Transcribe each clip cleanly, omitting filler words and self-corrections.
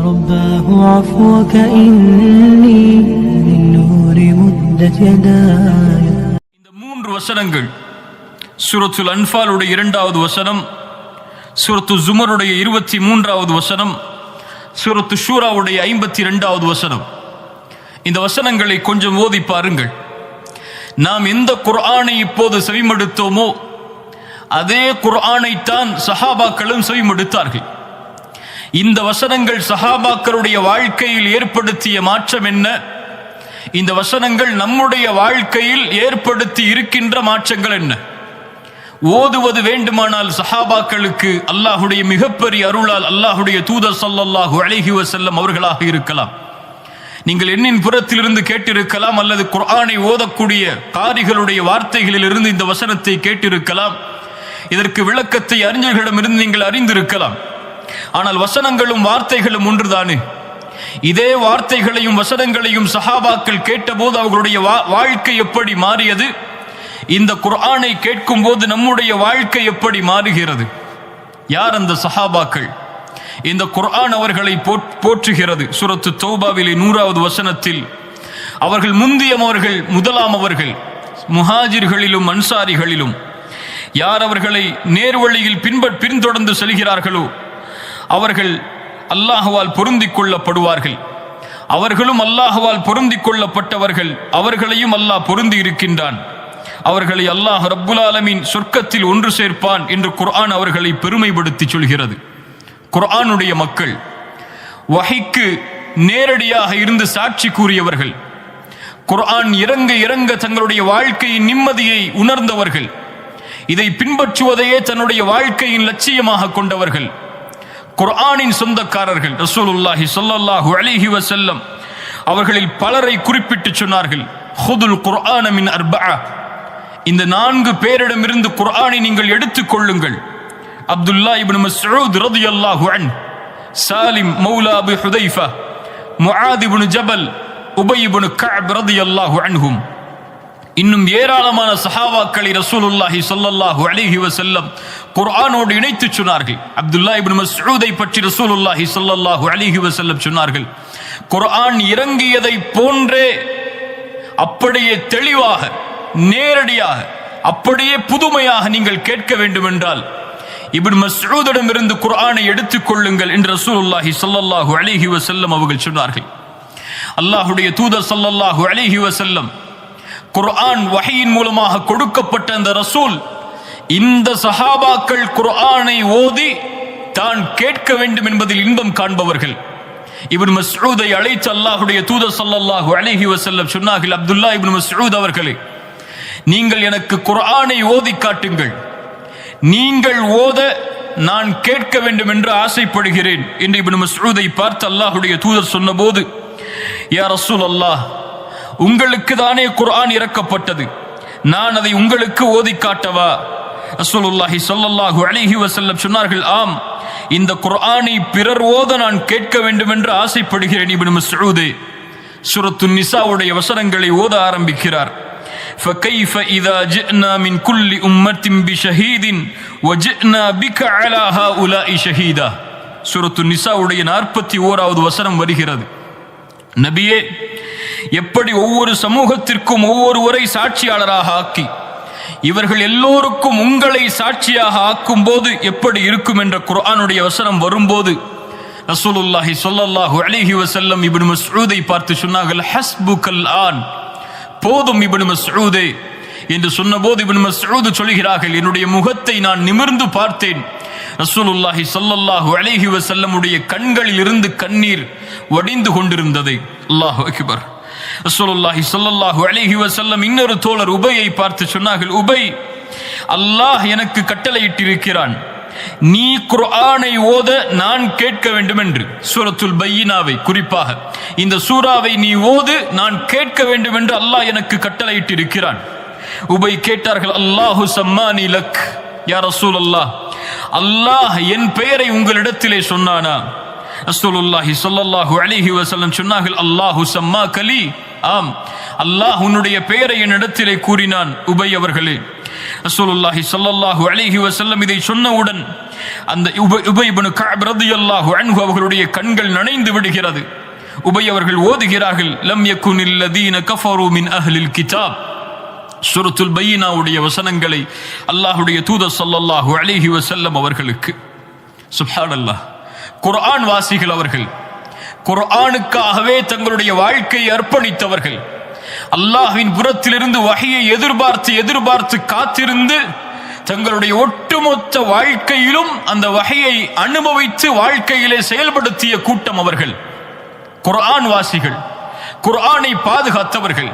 رباه عفوك إني من نور مدت يداي. இந்த மூன்று வசனங்கள் சூரத்துல் அன்ஃபாலுடைய 2வது வசனம், சூரத்து ஜுமருடைய 23வது வசனம், சூரத்து ஷூராவுடைய 52வது வசனம். இந்த வசனங்களை கொஞ்சம் ஓதி பாருங்கள். நாம் எந்த குர்ஆனை இப்போது செவிமடுத்தோமோ அதே குர்ஆனைத்தான் சஹாபாக்களும் செவிமடுத்தார்கள். இந்த வசனங்கள் சஹாபாக்களுடைய வாழ்க்கையில் ஏற்படுத்திய மாற்றம் என்ன? இந்த வசனங்கள் நம்முடைய வாழ்க்கையில் ஏற்படுத்தி இருக்கின்ற மாற்றங்கள் என்ன? ஓதுவது வேண்டுமானால் சஹாபாக்களுக்கு அல்லாஹுடைய மிகப்பெரிய அருளால் அல்லாஹுடைய தூதர் ஸல்லல்லாஹு அலைஹி வஸல்லம் அவர்களாக இருக்கலாம். நீங்கள் எண்ணின் புறத்திலிருந்து கேட்டிருக்கலாம், அல்லது குர்ஆனை ஓதக்கூடிய காரிகளுடைய வார்த்தைகளிலிருந்து இந்த வசனத்தை கேட்டிருக்கலாம். இதற்கு விளக்கத்தை அறிஞர்களிடமிருந்து நீங்கள் அறிந்திருக்கலாம். ஆனால் வசனங்களும் வார்த்தைகளும் ஒன்றுதானே? இதே வார்த்தைகளையும் வசனங்களையும் சஹாபாக்கள் கேட்டபோது அவர்களுடைய வாழ்க்கை எப்படி மாறியது? இந்த குர்ஆனை கேட்கும் போது நம்முடைய வாழ்க்கை எப்படி மாறுகிறது? யார் அந்த சஹாபாக்கள்? இந்த குர்ஆன் அவர்களை போற்றுகிறது. சூரத்து தௌபாவிலே 100வது வசனத்தில் அவர்கள் முந்தியவர்கள், முதலாமவர்கள், முஹாஜிர்களிலும் அன்சாரிகளிலும் யார் அவர்களை நேர்வழியில் பின்தொடர்ந்து செல்கிறார்களோ அவர்கள் அல்லாஹ்வால் பொருந்திக் கொள்ளப்படுவார்கள். அவர்களும் அல்லாஹ்வால் பொருந்திக் கொள்ளப்பட்டவர்கள், அவர்களையும் அல்லாஹ் பொருந்தி இருக்கின்றான். அவர்களை அல்லாஹ் ரப்புல் ஆலமீன் சொர்க்கத்தில் ஒன்று சேர்ப்பான் என்று குர்ஆன் அவர்களை பெருமைப்படுத்தி சொல்கிறது. குர்ஆனுடைய மக்கள், வஹீக்கு நேரடியாக இருந்து சாட்சி கூறியவர்கள், குர்ஆன் இறங்க இறங்க தங்களுடைய வாழ்க்கையின் நிம்மதியை உணர்ந்தவர்கள், இதை பின்பற்றுவதையே தன்னுடைய வாழ்க்கையின் லட்சியமாக கொண்டவர்கள், குர்ஆனின் சொந்தக்காரர்கள். ரசூலுல்லாஹி ஸல்லல்லாஹு அலைஹி வஸல்லம் அவர்களில் பலரை குறிப்பிட்டு சொன்னார்கள், ஹுதுல் குர்ஆன மின் அர்பஅ, இந்த 4 பேரிடமிருந்து குர்ஆனை நீங்கள் எடுத்துக் கொள்ளுங்கள். அப்துல்லா இப்னு மஸ்ஊத் ரலியல்லாஹு அன்ஹு, சாலிம் மௌலா அபி ஹுதைஃபா, முஆத் இப்னு ஜபல், உபய் இப்னு கஅப் ரலியல்லாஹு அன்ஹும், இன்னும் ஏராளமான சஹாபாக்களை ரசூலுல்லாஹி ஸல்லல்லாஹு அலைஹி வஸல்லம் குர்ஆனோடு இணைத்து சொன்னார்கள். அப்துல்லா இப்னு மஸ்ஊதை பற்றி ரசூலுல்லாஹி ஸல்லல்லாஹு அலைஹி வஸல்லம் சொன்னார்கள், குர்ஆன் இறங்கியதை போன்றே அப்படியே தெளிவாக, நேரடியாக, அப்படியே புதுமையாக நீங்கள் கேட்க வேண்டும் என்றால் இப்னு மஸ்ஊதிடமிருந்து குர்ஆனை எடுத்துக் கொள்ளுங்கள் என்று ரசூலுல்லாஹி ஸல்லல்லாஹு அலைஹி வஸல்லம் அவர்கள் சொன்னார்கள். அல்லாஹ்வுடைய தூதர் ஸல்லல்லாஹு அலைஹி வஸல்லம் குர்ஆன் வஹீயின் மூலமாக கொடுக்கப்பட்ட அந்த ரசூல், இந்த சஹாபாக்கள் குர்ஆனை ஓதி தான் கேட்க வேண்டும் என்பதில் இன்பம் காண்பவர்கள். இப்னு மஸ்ஊதை அழைத்து அல்லாஹ்வுடைய தூதர் ஸல்லல்லாஹு அலைஹி வஸல்லம் சொன்னார்கள், அப்துல்லா இப்னு மஸ்ஊத் அவர்களே, நீங்கள் எனக்கு குர்ஆனை ஓதி காட்டுங்கள், நீங்கள் ஓத நான் கேட்க வேண்டும் என்று ஆசைப்படுகிறேன் என்று இப்னு மஸ்ஊதை பார்த்து அல்லாஹ்வுடைய தூதர் சொன்னபோது, யா ரசூலல்லாஹ், உங்களுக்கு தானே குர்ஆன் இறக்கப்பட்டது, நான் அதை உங்களுக்கு ஓதி காட்டவா? ரசூலுல்லாஹி ஸல்லல்லாஹு அலைஹி வஸல்லம் சொன்னார்கள், ஆம், இந்த குர்ஆனை பிறர் ஓத நான் கேட்க வேண்டும் என்று ஆசைப்படுகிறேன். இப்னு மஸ்ஊதே சூரத்துன் நிசாவுடைய வசனங்களை ஓத ஆரம்பிக்கிறார். فكيف إذا جئنا من كل أمة بشهيد وجئنا بك على هؤلاء شهيدا. சூரத்துன் நிசாவுடைய 41வது வசனம் வருகிறது. நபியே, எப்படி ஒவ்வொரு சமூகத்திற்கும் ஒவ்வொருவரை சாட்சியாளராக ஆக்கி இவர்கள் எல்லோருக்கும் உங்களை சாட்சியாக ஆக்கும் போது எப்படி இருக்கும் என்ற குர்ஆனுடைய வசனம் வரும்போது ரசூலுல்லாஹி ஸல்லல்லாஹு அலைஹி வஸல்லம் இப்னு மஸ்ஊதை பார்த்து சொன்னார்கள், ஹஸ்புகல் ஆன், போதும் இப்னு மஸ்ஊதே என்று சொன்னபோது இப்னு மஸ்ஊத் சொல்கிறார்கள், என்னுடைய முகத்தை நான் நிமிர்ந்து பார்த்தேன், ரசூலுல்லாஹி ஸல்லல்லாஹு அலைஹி வஸல்லமுடைய கண்களில் இருந்து கண்ணீர் வடிந்து கொண்டிருந்தது. அல்லாஹு அக்பர். ரசூலுல்லாஹி ஸல்லல்லாஹு அலைஹி வஸல்லம் இன்னொரு தோழர் உபையை பார்த்து சொன்னார்கள், உபை, அல்லாஹ் எனக்கு கட்டளையிட்டிருக்கிறான், நீ குர்ஆனை ஓத நான் கேட்க வேண்டும் என்று. சூரத்துல் பையினாவை, குறிப்பாக இந்த சூராவை நீ ஓது, நான் கேட்க வேண்டும் என்று அல்லாஹ் எனக்கு கட்டளையிட்டிருக்கிறான். உபை கேட்டார்கள், அல்லாஹு சம்மானி லக் யா ரசூலல்லாஹ், அல்லாஹ் என் பெயரை உங்களிடத்திலே சொன்னானா? ரசூலுல்லாஹி ஸல்லல்லாஹு அலைஹி வஸல்லம் சொன்னார்கள், அல்லாஹு சம்மாகலி, ஆம், அல்லாஹ் உன்னுடைய பெயரை என்னிடத்திலே கூறினான் உபை அவர்களே. ரசூலுல்லாஹி ஸல்லல்லாஹு அலைஹி வஸல்லம் இதை சொன்னவுடன் அந்த உபய் இப்னு கஅப் ரலியல்லாஹு அன்ஹு அவர்களுடைய கண்கள் நனைந்து விடுகிறது. உபய் அவர்கள் ஓதுகிறார்கள், லம் யகுனில் லதீன கஃபரு மின் அஹ்லில் கிதாப். சூரத்துல் பையினாவுடைய வசனங்களை அல்லாஹ்வுடைய தூதர் ஸல்லல்லாஹு அலைஹி வஸல்லம் அவர்களுக்கு. சுப்ஹானல்லாஹ், குர்ஆன் வாசிகள் அவர்கள், குர்ஆனுக்காகவே தங்களுடைய வாழ்க்கையை அர்ப்பணித்தவர்கள், அல்லாஹ்வின் புறத்திலிருந்து வஹியை எதிர்பார்த்து காத்திருந்து தங்களுடைய ஒட்டுமொத்த வாழ்க்கையிலும் அந்த வஹியை அனுபவித்து வாழ்க்கையிலே செயல்படுத்திய கூட்டம் அவர்கள். குர்ஆன் வாசிகள், குர்ஆனை பாதுகாத்தவர்கள்.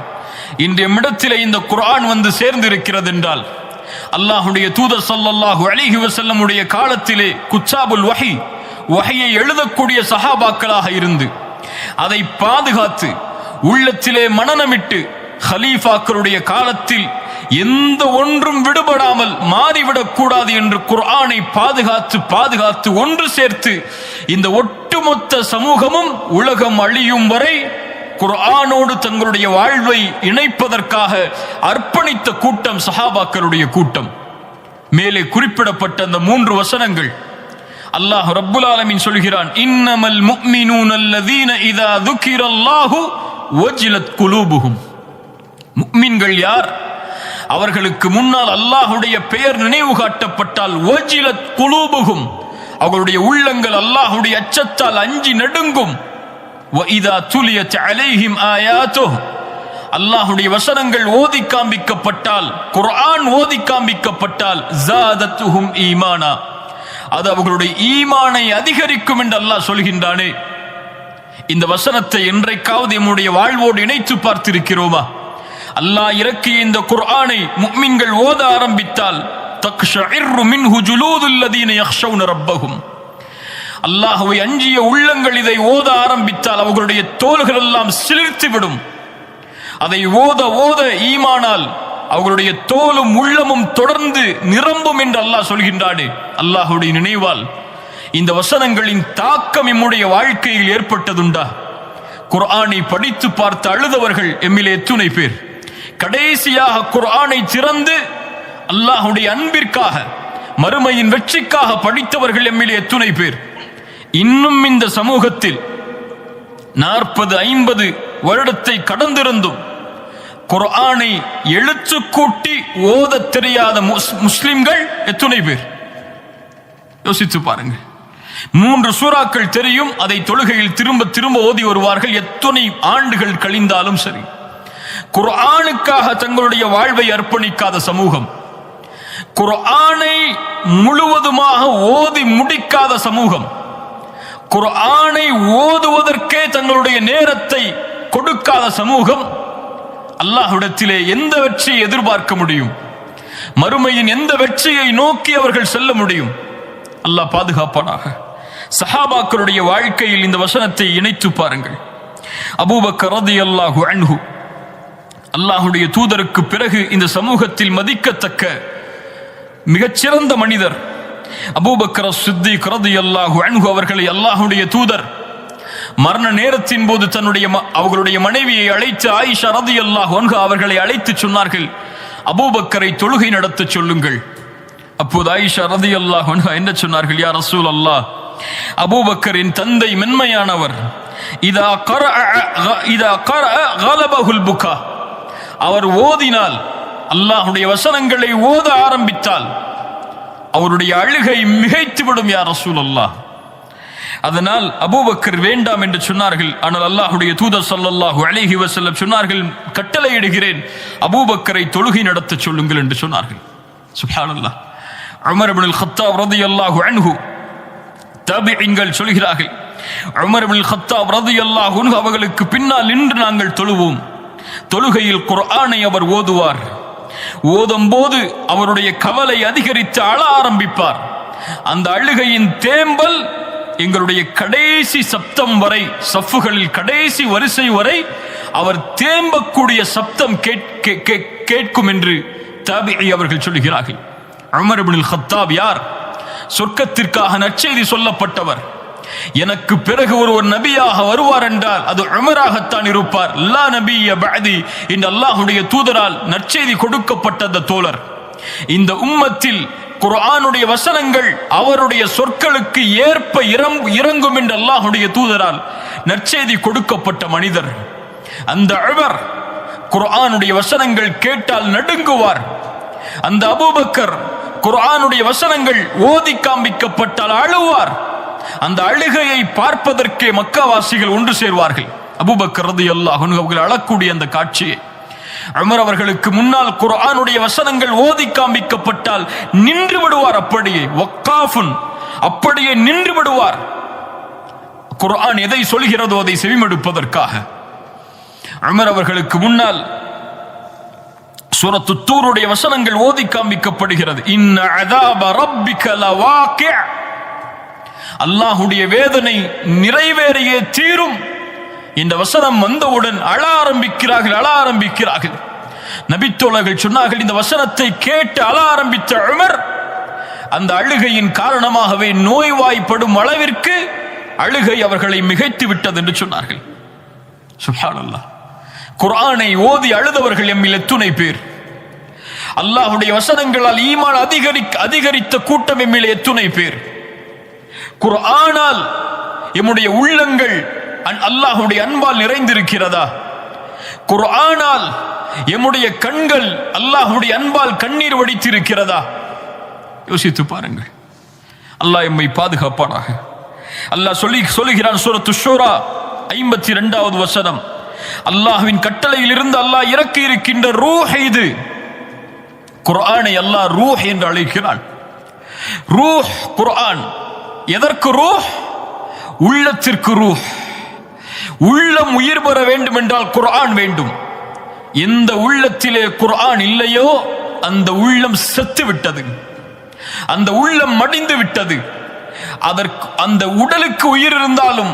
இன்றைய இடத்திலே இந்த குர்ஆன் வந்து சேர்ந்திருக்கிறது என்றால் அல்லாஹ்வுடைய தூதர் ஸல்லல்லாஹு அலைஹி வஸல்லம் உடைய காலத்திலே குச்சாபுல் வஹி, வஹியை எழுதக்கூடிய சஹாபாக்களாக இருந்து அதை பாதுகாத்து உள்ளத்திலே மனனமிட்டு ஹலீஃபாக்களுடைய காலத்தில் எந்த ஒன்றும் விடுபடாமல் மாறிவிடக் கூடாது என்று குர்ஆனை பாதுகாத்து ஒன்று சேர்த்து இந்த ஒட்டுமொத்த சமூகமும் உலகம் அழியும் வரை குர்ஆனோடு தங்களுடைய வாழ்வை இணைப்பதற்காக அர்ப்பணித்த கூட்டம் சஹாபாக்களுடைய கூட்டம். மேலே குறிப்பிடப்பட்ட அந்த 3 வசனங்கள் அல்லாஹ் ரப்புல் ஆலமீன் சொல்கிறான், இன்னமல் முஃமினூன அல்லதீன இதா ذுகிரல்லாஹு வஜிலத் குலூபுஹும். முஃமின்கள் யார்? அவர்களுக்கு முன்னால் அல்லாஹ்வுடைய பெயர் நினைவு காட்டப்பட்டால் வஜிலத் குலூபுஹும், அவர்களுடைய உள்ளங்கள் அல்லாஹ்வுடைய அச்சத்தால் அஞ்சி நடுங்கும். وَإِذَا تُلِيَتْ عَلَيْهِمْ آيَاتُهُ, அல்லாஹ்வுடைய வசனங்கள் ஓதி காண்பிக்கப்பட்டால், குர்ஆன் ஓதி காண்பிக்கப்பட்டால் زَادَتْهُمْ ஈமானா, அது அவர்களுடைய ஈமானை அதிகரிக்கும் என்று அல்லாஹ் சொல்கின்றானே. இந்த வசனத்தை என்றைக்காவது நம்முடைய வாழ்வோடு இணைத்து பார்த்திருக்கிறோமா? அல்லாஹ் இறக்கிய இந்த குர்ஆனை முஃமின்கள் ஓத ஆரம்பித்தால் தக்ஷஇர்ரு மின்ஹு ஜுலூதுல் லதீன யக்ஷௌன ரப்பஹும், அல்லாஹ்வை அஞ்சிய உள்ளங்கள் இதை ஓத ஆரம்பித்தால் அவர்களுடைய தோள்கள் எல்லாம் சிலிர்த்து விடும். அதை ஓத ஓத ஈமானால் அவர்களுடைய தோலும் உள்ளமும் தொடர்ந்து நிரம்பும் என்று அல்லாஹ் சொல்கின்றானே. அல்லாஹ்வுடைய நினைவால் இந்த வசனங்களின் தாக்கம் நம்முடைய வாழ்க்கையில் ஏற்பட்டதுண்டா? குர்ஆனை படித்து பார்த்து அழுதவர்கள் எம்மிலே எத்துணை பேர்? கடைசியாக குர்ஆனை திறந்து அல்லாஹ்வுடைய அன்பிற்காக, மறுமையின் வெற்றிக்காக படித்தவர்கள் எம்மிலே எத்துணை பேர்? இன்னும் இந்த சமூகத்தில் 40-50 வருடத்தை கடந்திருந்தும் குர்ஆனை எழுத்து கூட்டி ஓத தெரியாத முஸ்லிம்கள் எத்துணை பேர்? யோசித்து பாருங்கள். 3 சூறாக்கள் தெரியும், அதை தொழுகையில் திரும்ப திரும்ப ஓதி வருவார்கள். எத்தனை ஆண்டுகள் கழிந்தாலும் சரி, குர்ஆனுக்காக தங்களுடைய வாழ்வை அர்ப்பணிக்காத சமூகம், குர்ஆனை முழுவதுமாக ஓதி முடிக்காத சமூகம், குர்ஆனை ஓதுவதற்கே தங்களுடைய நேரத்தை கொடுக்காத சமூகம், அல்லாஹ்விடத்திலே எந்த வெற்றியை எதிர்பார்க்க முடியும்? மறுமையின் எந்த வெற்றியை நோக்கி அவர்கள் செல்ல முடியும்? அல்லாஹ் பாதுகாப்பானாக. சஹாபாக்களுடைய வாழ்க்கையில் இந்த வசனத்தை இணைத்து பாருங்கள். அபூபக்கர் ரலியல்லாஹு அன்ஹு, அல்லாஹ்வுடைய தூதருக்கு பிறகு இந்த சமூகத்தில் மதிக்கத்தக்க மிகச்சிறந்த மனிதர் அபூபக்கர் சித்திக் ரலியல்லாஹு அன்ஹு அவர்களை அல்லாஹ்வுடைய தூதர் மரண நேரத்தின் போது அவர்களுடைய மனைவியை அழைத்து, ஆயிஷா ரலியல்லாஹு அன்ஹா அவர்களை அழைத்து சொன்னார்கள், அபூபக்கரை தொழுகை நடத்த சொல்லுங்கள். அப்போது ஆயிஷா ரலியல்லாஹு அன்ஹா என்ன சொன்னார்கள்? யா ரசூலல்லாஹ், அபூபக்கரின் தந்தை மென்மையானவர், இதா கரஅ கலபஹுல் புகா, அவர் ஓதினால், அல்லாஹ்வுடைய வசனங்களை ஓத ஆரம்பித்தால் அவருடைய அழுகை மிகைத்துவிடும் யா ரசூலல்லாஹ். அதனால் அபூபக்கர் வேண்டாம் என்று சொன்னார்கள். ஆனால் அல்லாஹ்வுடைய தூதர் ஸல்லல்லாஹு அலைஹி வஸல்லம் சொன்னார்கள், கட்டளையிடுகிறேன், அபூபக்கரை தொழுகை நடத்த சொல்லுங்கள் என்று சொன்னார்கள். சுப்ஹானல்லாஹ். உமர் இப்னுல் கத்தாப் ரலியல்லாஹு அன்ஹு, தாபிஈன்கள் சொல்கிறார்கள், உமர் இப்னுல் கத்தாப் ரலியல்லாஹு அன்ஹு அவர்களுக்கு பின்னால் நின்று நாங்கள் தொழுவோம். தொழுகையில் குர்ஆனை அவர் ஓதுவார். ஓதும் போது அவருடைய கவலை அதிகரித்து அழ ஆரம்பிப்பார். அந்த அழுகையின் தேம்பல் எங்களுடைய கடைசி சப்தம் வரை, சஃப்புகளில் கடைசி வரிசை வரை அவர் தேம்பக்கூடிய சப்தம் கேட்கும் என்று தாபிஈ அவர்கள் சொல்கிறார்கள். உமர் இப்னுல் கத்தாப் யார்? சொர்க்கத்திற்காக நற்செய்தி சொல்லப்பட்டவர். எனக்கு பிறகு ஒரு நபியாக வருவார் என்றால் அது உமராகத்தான் இருப்பார். லா நபிய பஅதி, இந்த அல்லாஹ்வுடைய தூதரால் நற்செய்தி கொடுக்கப்பட்ட அந்த தோழர் இந்த உம்மத்தில் குர்ஆனுடைய வசனங்கள் அவருடைய சொற்களுக்கு ஏற்ப இறங்கும் என்று அல்லாஹ்வுடைய தூதரால் நற்செய்தி கொடுக்கப்பட்ட மனிதர். அந்த உமர் குர்ஆனுடைய வசனங்கள் கேட்டால் நடுங்குவார். அந்த அபூபக்கர் குர்ஆனுடைய வசனங்கள் ஓதி காண்பிக்கப்பட்டால் அழுவார். அந்த அழுகையை பார்ப்பதற்கே மக்காவாசிகள் ஒன்று சேர்வார்கள். அபூபக்கர் ரலியல்லாஹு அன்ஹு அவர்கள் அழக்கூடிய அந்த காட்சியை உமர் அவர்களுக்கு முன்னால் குர்ஆனுடைய வசனங்கள் ஓதி காண்பிக்கப்பட்டால் நின்று விடுவார். அப்படியே வக்காஃபுன், அப்படியே நின்று விடுவார். குர்ஆன் எதை சொல்கிறதோ அதை செவிமடுப்பதற்காக. உமர் அவர்களுக்கு முன்னால் சூரத்து தூருடைய வசனங்கள் ஓதி காண்பிக்கப்படுகிறது. இன்ன அஸாப ரப்பிக லவாகி', அல்லாஹ்வுடைய வேதனை நிறைவேறியே தீரும். இந்த வசனம் வந்தவுடன் அழ ஆரம்பிக்கிறார்கள். நபித்தோழர்கள் சொன்னார்கள், இந்த வசனத்தை கேட்டு அழ ஆரம்பித்த உமர் அந்த அழுகையின் காரணமாகவே நோய்வாய்ப்படும் அளவிற்கு அழுகை அவர்களை மிகைத்து விட்டது என்று சொன்னார்கள். சுப்ஹானல்லாஹ். குர்ஆனை ஓதி அழுதவர்கள் எம்மில் எத்துணை பேர். அல்லாஹ்வுடைய வசனங்களால் ஈமான் அதிகரித்த கூட்டம் எம்மில் எத்துணை பேர். குர்ஆனால் எம்முடைய உள்ளங்கள் அல்லாஹ்வுடைய அன்பால் நிறைந்திருக்கிறதா? குர்ஆனால் எம்முடைய கண்கள் அல்லாஹ்வுடைய அன்பால் கண்ணீர் வடித்திருக்கிறதா? யோசித்து பாருங்கள். அல்லாஹ் எம்மை பாதுகாப்பானாக. அல்லாஹ் சொல்லுகிறான் சூரத்து ஷூரா 52வது வசனம், அல்லாஹ்வின் கட்டளையில் இருந்து அல்லாஹ் இறக்கி இருக்கின்ற ரூஹ் இது. குர்ஆனை அல்லாஹ் ரூஹ் என்று அழைக்கிறான். ரூஹ் குர்ஆன். எதற்கு ரூஹ்? உள்ளத்திற்கு ரூஹ். உள்ளம் உயிர் பெற வேண்டும் என்றால் குர்ஆன் வேண்டும். எந்த உள்ளத்திலே குர்ஆன் இல்லையோ அந்த உள்ளம் செத்து விட்டது, அந்த உள்ளம் மடிந்து விட்டது. அந்த உடலுக்கு உயிர் இருந்தாலும்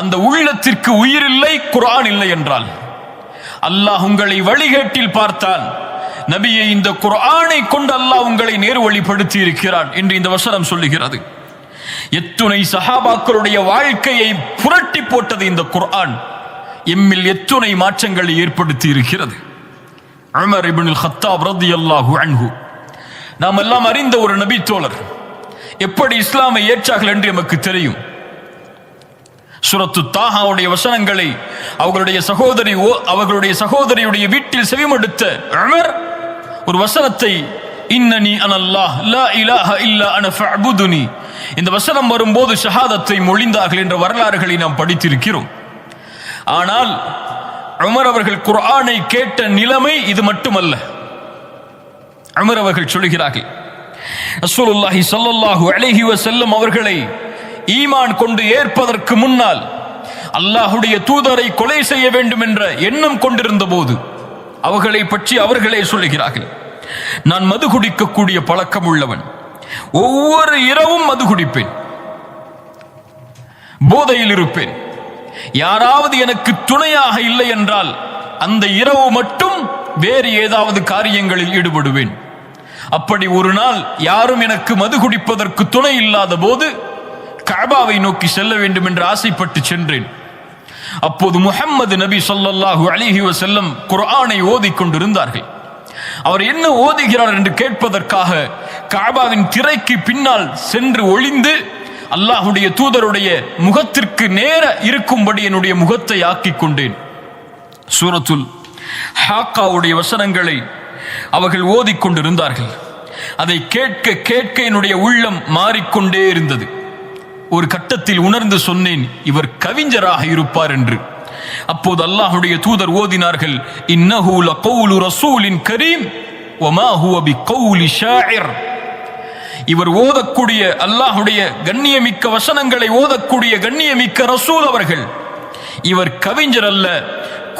அந்த உள்ளத்திற்கு உயிர் இல்லை, குர்ஆன் இல்லை என்றால். அல்லாஹ் உங்களை வழிகேட்டில் பார்த்தான். நபியை இந்த குர்ஆனை கொண்டு அல்லாஹ் உங்களை நேர்வழிப்படுத்தி இருக்கிறான் என்று இந்த வசனம் சொல்லுகிறது. எத்துணை சஹாபாக்களுடைய வாழ்க்கையை புரட்டி போட்டது இந்த குர்ஆன். எம்மில் எத்துணை மாற்றங்களை ஏற்படுத்தி இருக்கிறது. உமர் இப்னுல் கத்தாப் ரலியல்லாஹு அன்ஹு, நாம் எல்லாம் அறிந்த ஒரு நபி தோழர். எப்படி இஸ்லாமை ஏற்றார்கள் என்று நமக்கு தெரியும். சூரத்து தாஹாவுடைய வசனங்களை அவர்களுடைய சகோதரியுடைய வீட்டில் செவிமடுத்த உமர் ஒரு வசனத்தை, இன்னனி அனல்லாஹ் லா இலாஹ இல்லா அன ஃபஅபுதுனி, இந்த வசனம் வரும்போது ஷஹாதத்தை மொழிந்தார்கள் என்ற வரலாறுகளை நாம் படித்திருக்கிறோம். ஆனால் உமர் அவர்கள் குர்ஆனை கேட்ட நிலைமை இது மட்டுமல்ல. உமர் அவர்கள் சொல்கிறார்கள், ரசூலுல்லாஹி ஸல்லல்லாஹு அலைஹி வஸல்லம் அவர்களை ஈமான் கொண்டு ஏற்பதற்கு முன்னால் அல்லாஹ்வுடைய தூதரை கொலை செய்ய வேண்டும் என்ற எண்ணம் கொண்டிருந்த போது அவர்களை பற்றி அவர்களே சொல்லுகிறார்கள், நான் மது குடிக்கக்கூடிய பழக்கம் உள்ளவன், ஒவ்வொரு இரவும் மது குடிப்பேன், போதையில் இருப்பேன், யாராவது எனக்கு துணையாக இல்லை என்றால் அந்த இரவு மட்டும் வேறு ஏதாவது காரியங்களில் ஈடுபடுவேன். அப்படி ஒரு நாள் யாரும் எனக்கு மது குடிப்பதற்கு துணை இல்லாத போது கஅபாவை நோக்கி செல்ல வேண்டும் என்று ஆசைப்பட்டு சென்றேன். அப்போது முஹம்மது நபி ஸல்லல்லாஹு அலைஹி வஸல்லம் குர்ஆனை ஓதிக் கொண்டிருந்தார்கள். அவர் என்ன ஓதுகிறார் என்று கேட்பதற்காக கஅபாவின் திரைக்கு பின்னால் சென்று ஒளிந்து அல்லாஹ்வுடைய தூதருடைய முகத்திற்கு நேர இருக்கும்படி என்னுடைய முகத்தை ஆக்கிக் கொண்டேன். சூரத்துல் ஹாக்காவுடைய வசனங்களை அவர்கள் ஓதிக்கொண்டிருந்தார்கள். அதை கேட்க கேட்க என்னுடைய உள்ளம் மாறிக்கொண்டே இருந்தது. ஒரு கட்டத்தில் உணர்ந்து சொன்னேன், இவர் கவிஞராக இருப்பார் என்று. அப்போது அல்லாஹ்வுடைய தூதர் ஓதினார்கள், இன்னஹு லகவுலு ரசூலின் கரீம் வமா ஹுவ பிகவுலி ஷாஇர். இவர் ஓதக்கூடிய அல்லாஹ்வுடைய கண்ணியமிக்க வசனங்களை ஓதக்கூடிய கண்ணியமிக்க ரசூல் அவர்கள், இவர் கவிஞர் அல்ல,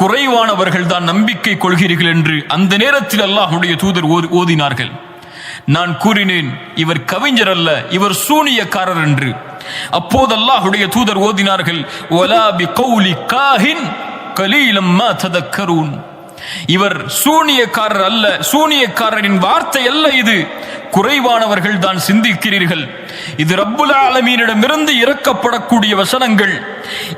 குறைவானவர்கள் தான் நம்பிக்கை கொள்கிறீர்கள் என்று அந்த நேரத்தில் அல்லாஹ்வுடைய தூதர் ஓதினார்கள். நான் கூறினேன், இவர் கவிஞர் அல்ல, இவர் சூனியக்காரர் என்று. அப்போது அல்லாஹ்வுடைய தூதர் ஓதினார்கள், வலா பிகவுலி காஹின் கலீலம் மா ததக்கரூன். இவர் சூனியக்காரர் அல்ல, சூனியக்காரரின் வார்த்தை அல்ல இது, குறைவானவர்கள் தான் சிந்திக்கிறீர்கள். இது ரப்புல் ஆலமீனிடமிருந்து இறக்கப்படக்கூடிய வசனங்கள்.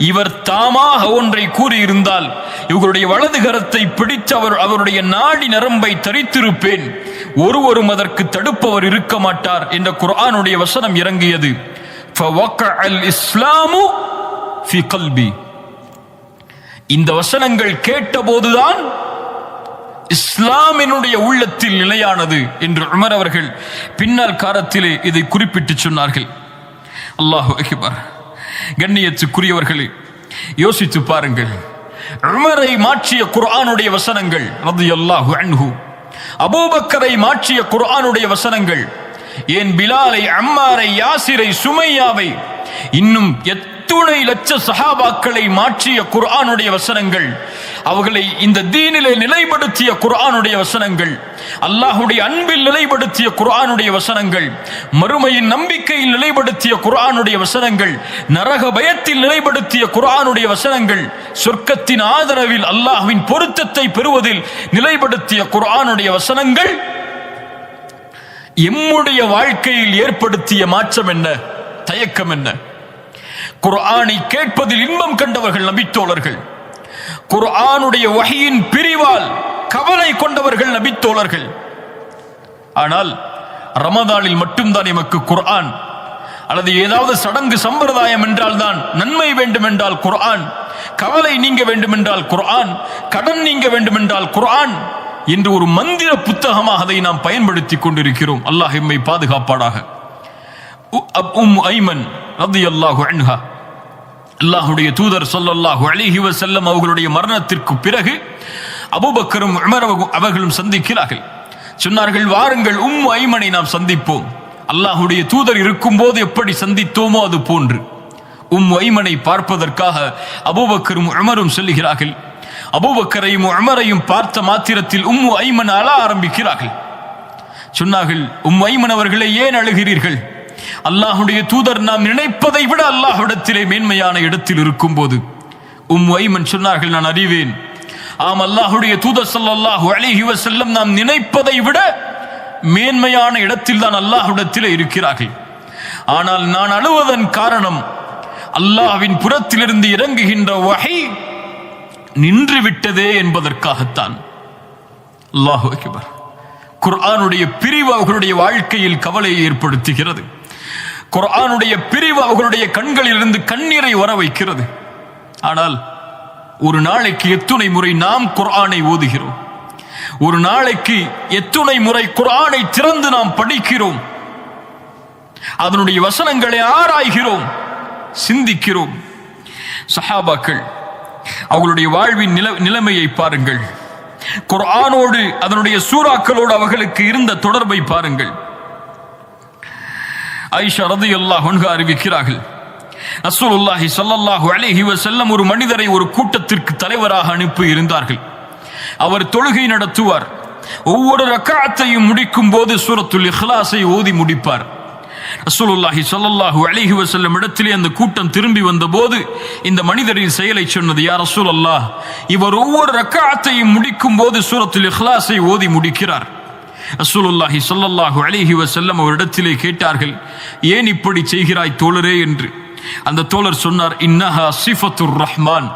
இவர் தாமாக ஒன்றை கூறியிருந்தால் இவர்களுடைய வலது கரத்தை பிடித்து அவருடைய நாடி நரம்பை தரித்திருப்பேன், ஒருவரும் அதற்கு தடுப்பவர் இருக்க மாட்டார் என்ற குர்ஆனுடைய வசனம் இறங்கியது. ஃபவக்கஅல் இஸ்லாமு ஃபி கல்பி. இந்த வசனங்கள் கேட்டபோதுதான் இஸ்லாமினுடைய உள்ளத்தில் நிலையானது என்று உமர் அவர்கள் பின்னால் காலத்திலே இதை குறிப்பிட்டு சொன்னார்கள். அல்லாஹு அக்பர். கண்ணியத்துக்குரியவர்களே, யோசித்து பாருங்கள். உமரை மாற்றிய குர்ஆனுடைய வசனங்கள் ரலியல்லாஹு அன்ஹு, அபூபக்கரை மாற்றிய குர்ஆனுடைய வசனங்கள், ஏன் பிலாலை, அம்மாரை, யாசிரை, சுமையாவை, இன்னும் எத்துணை லட்ச சஹாபாக்களை மாற்றிய குர்ஆனுடைய வசனங்கள், அவர்களை இந்த தீனிலே நிலைப்படுத்திய குர்ஆனுடைய வசனங்கள், அல்லாஹ்வுடைய அன்பில் நிலைப்படுத்திய குர்ஆனுடைய வசனங்கள், மறுமையின் நம்பிக்கையில் நிலைப்படுத்திய குர்ஆனுடைய வசனங்கள், நரக பயத்தில் நிலைப்படுத்திய குர்ஆனுடைய வசனங்கள், சொர்க்கத்தின் ஆதரவில் அல்லாஹ்வின் பொருத்தத்தை பெறுவதில் நிலைப்படுத்திய குர்ஆனுடைய வசனங்கள் எம்முடைய வாழ்க்கையில் ஏற்படுத்திய மாற்றம் என்ன, தயக்கம் என்ன? குர்ஆனை கேட்பதில் இன்பம் கண்டவர்கள் நபித்தோழர்கள், குர்ஆனுடைய வஹீயின் பிரிவால் கவலை கொண்டவர்கள் நபித்தோழர்கள். ஆனால் ரமதானில் மட்டும்தான் எமக்கு குர்ஆன், அல்லது ஏதாவது சடங்கு சம்பிரதாயம் என்றால் தான் நன்மை வேண்டும் என்றால் குர்ஆன், கவலை நீங்க வேண்டும் என்றால் குர்ஆன், கடன் நீங்க வேண்டும் என்றால் குர்ஆன் என்று ஒரு மந்திர புத்தகமாக அதை நாம் பயன்படுத்திக் கொண்டிருக்கிறோம். அல்லாஹ் எம்மை பாதுகாப்பாடாக. ஐமன் ரலியல்லாஹு அன்ஹா, அல்லாஹ்வுடைய தூதர் ஸல்லல்லாஹு அலைஹி வஸல்லம் அவர்களுடைய மரணத்திற்கு பிறகு அபூபக்கரும் உமர் அவர்களும் சந்திக்கிறார்கள். சொன்னார்கள், வாருங்கள் ஐமனை நாம் சந்திப்போம். அல்லாஹ்வுடைய தூதர் இருக்கும் போது எப்படி சந்தித்தோமோ அது போன்று ஐமனை பார்ப்பதற்காக அபூபக்கரும் உமரும் செல்கிறார்கள். அபூபக்கரையும் உமரையும் பார்த்த மாத்திரத்தில் ஐமன் அழ ஆரம்பிக்கிறார்கள். சொன்னார்கள், ஐமன் அவர்களை ஏன் அழுகிறீர்கள்? அல்லாஹ்வுடைய தூதர் நாம் நினைப்பதை விட அல்லாஹ்விடத்திலே மேன்மையான இடத்தில் இருக்கும் போது. ஐமன் சொன்னார்கள், நான் அறிவேன். ஆம், அல்லாஹ்வுடைய தூதர் ஸல்லல்லாஹு அலைஹி வஸல்லம் நாம் நினைப்பதை விட மேன்மையான இடத்தில் தான் அல்லாஹ்விடத்திலே இருக்கிறார்கள். ஆனால் நான் அழுவதன் காரணம் அல்லாஹ்வின் புறத்திலிருந்து இறங்குகின்ற வஹீ நின்று விட்டதே என்பதற்காகத்தான். அல்லாஹு அக்பர். குர்ஆனுடைய பிரிவு அவர்களுடைய வாழ்க்கையில் கவலையை ஏற்படுத்துகிறது. குர்ஆனுடைய பிரிவு அவர்களுடைய கண்களில் இருந்து கண்ணீரை வர வைக்கிறது. ஆனால் ஒரு நாளைக்கு எத்துணை முறை நாம் குர்ஆனை ஓதுகிறோம்? ஒரு நாளைக்கு எத்துணை முறை குர்ஆனை திறந்து நாம் படிக்கிறோம்? அதனுடைய வசனங்களை ஆராய்கிறோம், சிந்திக்கிறோம். சஹாபாக்கள் அவர்களுடைய வாழ்வின் நிலைமையை பாருங்கள். குர்ஆனோடு அதனுடைய சூறாக்களோடு அவர்களுக்கு இருந்த தொடர்பை பாருங்கள். ஆயிஷா ரலியல்லாஹு அன்ஹா அறிவிக்கிறார்கள், ரசூலுல்லாஹி ஸல்லல்லாஹு அலைஹி வஸல்லம் ஒரு மனிதரை ஒரு கூட்டத்திற்கு தலைவராக அனுப்பி இருந்தார்கள். அவர் தொழுகை நடத்துவார். ஒவ்வொரு ரக்அத்தையும் முடிக்கும் போது சூரத்துல் இக்லாஸை ஓதி முடிப்பார். ரசூலுல்லாஹி ஸல்லல்லாஹு அலைஹி வஸல்லம் இடத்திலே அந்த கூட்டம் திரும்பி வந்தபோது இந்த மனிதரின் செயலை சொன்னது, யா ரசூலல்லாஹ், இவர் ஒவ்வொரு ரக்அத்தையும் முடிக்கும் போது சூரத்துல் இக்லாஸை ஓதி முடிக்கிறார். ரசூலுல்லாஹி ஸல்லல்லாஹு அலைஹி வஸல்லம் அவரிடத்திலே கேட்டார்கள், ஏன் இப்படி செய்கிறாய் தோழரே என்று. அந்த தோழர் சொன்னார், இன்னஹா சிஃபத்துர் ரஹ்மான்.